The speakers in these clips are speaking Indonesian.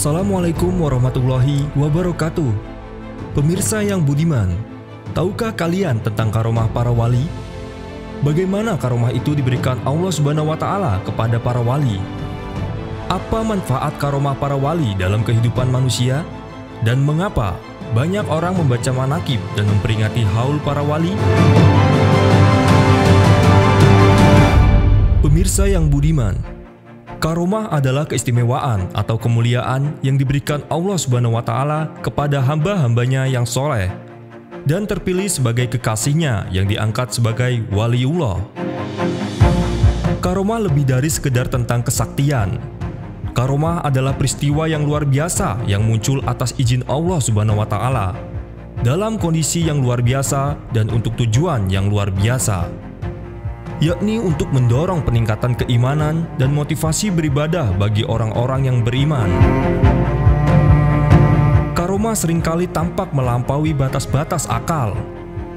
Assalamualaikum warahmatullahi wabarakatuh. Pemirsa yang budiman, tahukah kalian tentang karomah para wali? Bagaimana karomah itu diberikan Allah Subhanahu wa Ta'ala kepada para wali? Apa manfaat karomah para wali dalam kehidupan manusia? Dan mengapa banyak orang membaca manaqib dan memperingati haul para wali? Pemirsa yang budiman, karomah adalah keistimewaan atau kemuliaan yang diberikan Allah Subhanahu wa Ta'ala kepada hamba-hambanya yang soleh dan terpilih sebagai kekasihnya yang diangkat sebagai waliullah. Karomah lebih dari sekedar tentang kesaktian. Karomah adalah peristiwa yang luar biasa yang muncul atas izin Allah Subhanahu wa Ta'ala dalam kondisi yang luar biasa dan untuk tujuan yang luar biasa, yakni untuk mendorong peningkatan keimanan dan motivasi beribadah bagi orang-orang yang beriman. Karomah seringkali tampak melampaui batas-batas akal,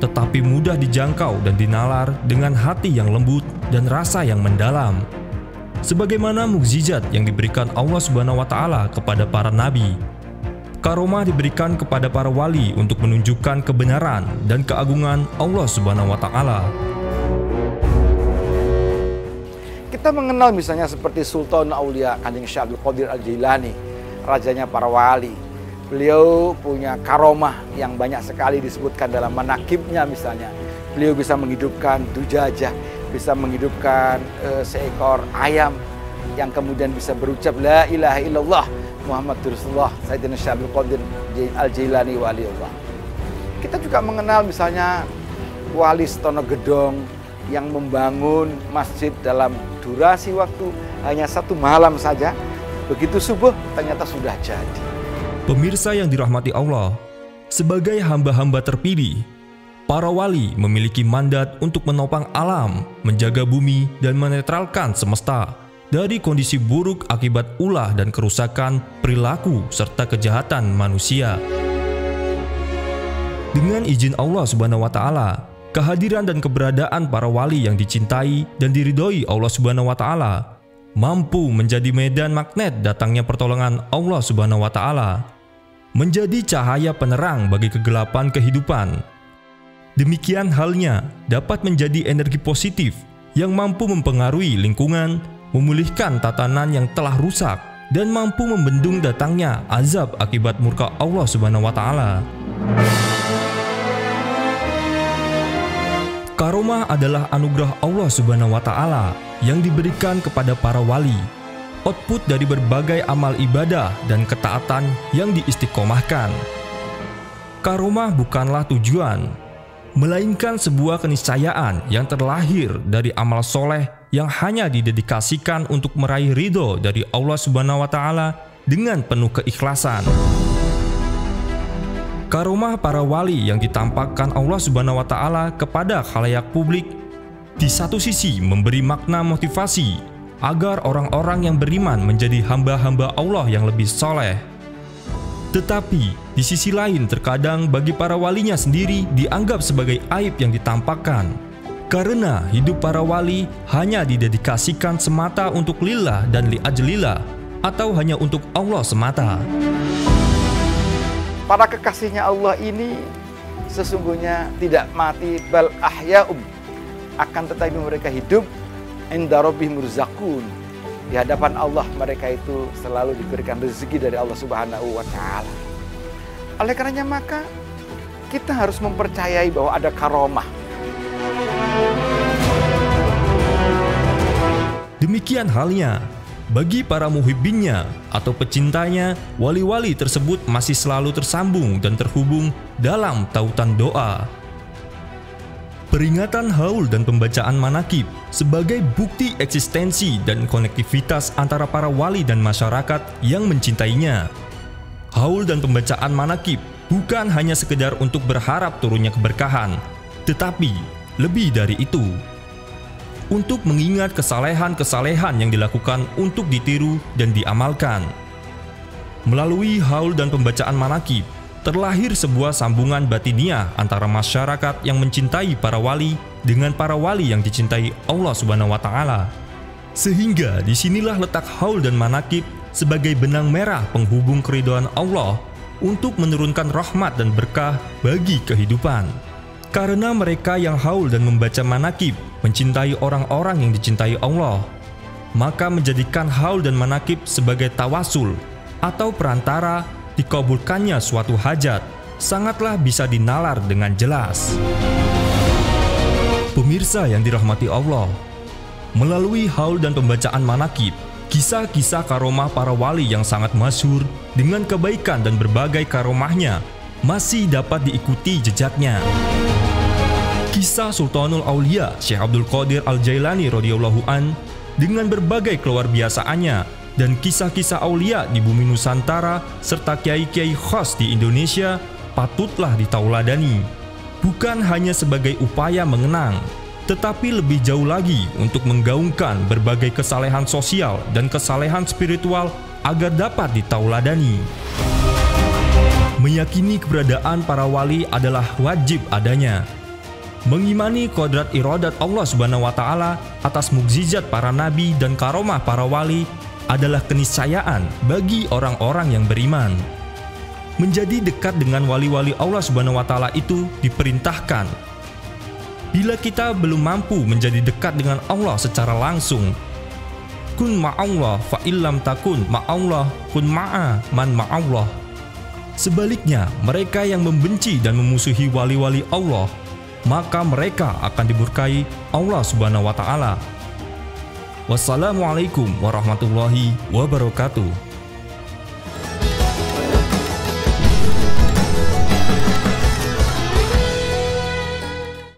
tetapi mudah dijangkau dan dinalar dengan hati yang lembut dan rasa yang mendalam. Sebagaimana mukjizat yang diberikan Allah Subhanahu wa Ta'ala kepada para nabi, karomah diberikan kepada para wali untuk menunjukkan kebenaran dan keagungan Allah Subhanahu wa Ta'ala. Kita mengenal misalnya seperti Sultan Aulia Kanjeng Syekh Abdul Qadir Al-Jilani, rajanya para wali. Beliau punya karomah yang banyak sekali disebutkan dalam manaqibnya. Misalnya beliau bisa menghidupkan dujajah, bisa menghidupkan seekor ayam yang kemudian bisa berucap la ilaha illallah Muhammadur Rasulullah Sayyidina Syekh Abdul Qadir Al-Jilani waliullah. Kita juga mengenal misalnya Wali Setonogedong yang membangun masjid dalam durasi waktu hanya 1 malam saja. Begitu subuh ternyata sudah jadi. Pemirsa yang dirahmati Allah, sebagai hamba-hamba terpilih, para wali memiliki mandat untuk menopang alam, menjaga bumi, dan menetralkan semesta dari kondisi buruk akibat ulah dan kerusakan perilaku serta kejahatan manusia. Dengan izin Allah Subhanahu wa Ta'ala, kehadiran dan keberadaan para wali yang dicintai dan diridhoi Allah Subhanahu wa Ta'ala mampu menjadi medan magnet datangnya pertolongan Allah Subhanahu wa Ta'ala, menjadi cahaya penerang bagi kegelapan kehidupan. Demikian halnya dapat menjadi energi positif yang mampu mempengaruhi lingkungan, memulihkan tatanan yang telah rusak, dan mampu membendung datangnya azab akibat murka Allah Subhanahu wa Ta'ala. Karomah adalah anugerah Allah Subhanahu wa Ta'ala yang diberikan kepada para wali, output dari berbagai amal ibadah dan ketaatan yang diistiqomahkan. Karomah bukanlah tujuan, melainkan sebuah keniscayaan yang terlahir dari amal soleh yang hanya didedikasikan untuk meraih ridho dari Allah Subhanahu wa Ta'ala dengan penuh keikhlasan. Karomah para wali yang ditampakkan Allah Subhanahu wa Ta'ala kepada khalayak publik di satu sisi memberi makna motivasi agar orang-orang yang beriman menjadi hamba-hamba Allah yang lebih soleh. Tetapi di sisi lain terkadang bagi para walinya sendiri dianggap sebagai aib yang ditampakkan, karena hidup para wali hanya didedikasikan semata untuk lillah dan li'ajlillah, atau hanya untuk Allah semata. Para kekasihnya Allah ini sesungguhnya tidak mati, bal ahya'um, akan tetapi mereka hidup inda rabbihim yurzaqun. Di hadapan Allah mereka itu selalu diberikan rezeki dari Allah Subhanahu wa Ta'ala. Oleh karenanya maka kita harus mempercayai bahwa ada karomah. Demikian halnya bagi para muhibbinnya atau pecintanya, wali-wali tersebut masih selalu tersambung dan terhubung dalam tautan doa. Peringatan haul dan pembacaan manaqib sebagai bukti eksistensi dan konektivitas antara para wali dan masyarakat yang mencintainya. Haul dan pembacaan manaqib bukan hanya sekedar untuk berharap turunnya keberkahan, tetapi lebih dari itu, untuk mengingat kesalehan-kesalehan yang dilakukan untuk ditiru dan diamalkan. Melalui haul dan pembacaan manaqib, terlahir sebuah sambungan batiniah antara masyarakat yang mencintai para wali dengan para wali yang dicintai Allah Subhanahu wa Ta'ala. Sehingga disinilah letak haul dan manaqib sebagai benang merah penghubung keridhaan Allah untuk menurunkan rahmat dan berkah bagi kehidupan. Karena mereka yang haul dan membaca manakib mencintai orang-orang yang dicintai Allah, maka menjadikan haul dan manakib sebagai tawasul atau perantara dikabulkannya suatu hajat sangatlah bisa dinalar dengan jelas. Pemirsa yang dirahmati Allah, melalui haul dan pembacaan manakib, kisah-kisah karomah para wali yang sangat masyhur dengan kebaikan dan berbagai karomahnya masih dapat diikuti jejaknya. Kisah Sultanul Aulia Syekh Abdul Qadir Al-Jailani radhiyallahu an dengan berbagai keluar biasaannya dan kisah-kisah aulia di bumi Nusantara serta kiai-kiai khas di Indonesia patutlah ditauladani, bukan hanya sebagai upaya mengenang, tetapi lebih jauh lagi untuk menggaungkan berbagai kesalehan sosial dan kesalehan spiritual agar dapat ditauladani. Meyakini keberadaan para wali adalah wajib adanya. Mengimani kodrat iradat Allah Subhanahu wa Ta'ala atas mukjizat para nabi dan karomah para wali adalah keniscayaan bagi orang-orang yang beriman. Menjadi dekat dengan wali-wali Allah Subhanahu wa Ta'ala itu diperintahkan. Bila kita belum mampu menjadi dekat dengan Allah secara langsung, kun ma'allah fa illam takun ma'allah kun ma'a man ma'allah. Sebaliknya, mereka yang membenci dan memusuhi wali-wali Allah, maka mereka akan diberkahi Allah Subhanahu wa Ta'ala. Wassalamualaikum warahmatullahi wabarakatuh.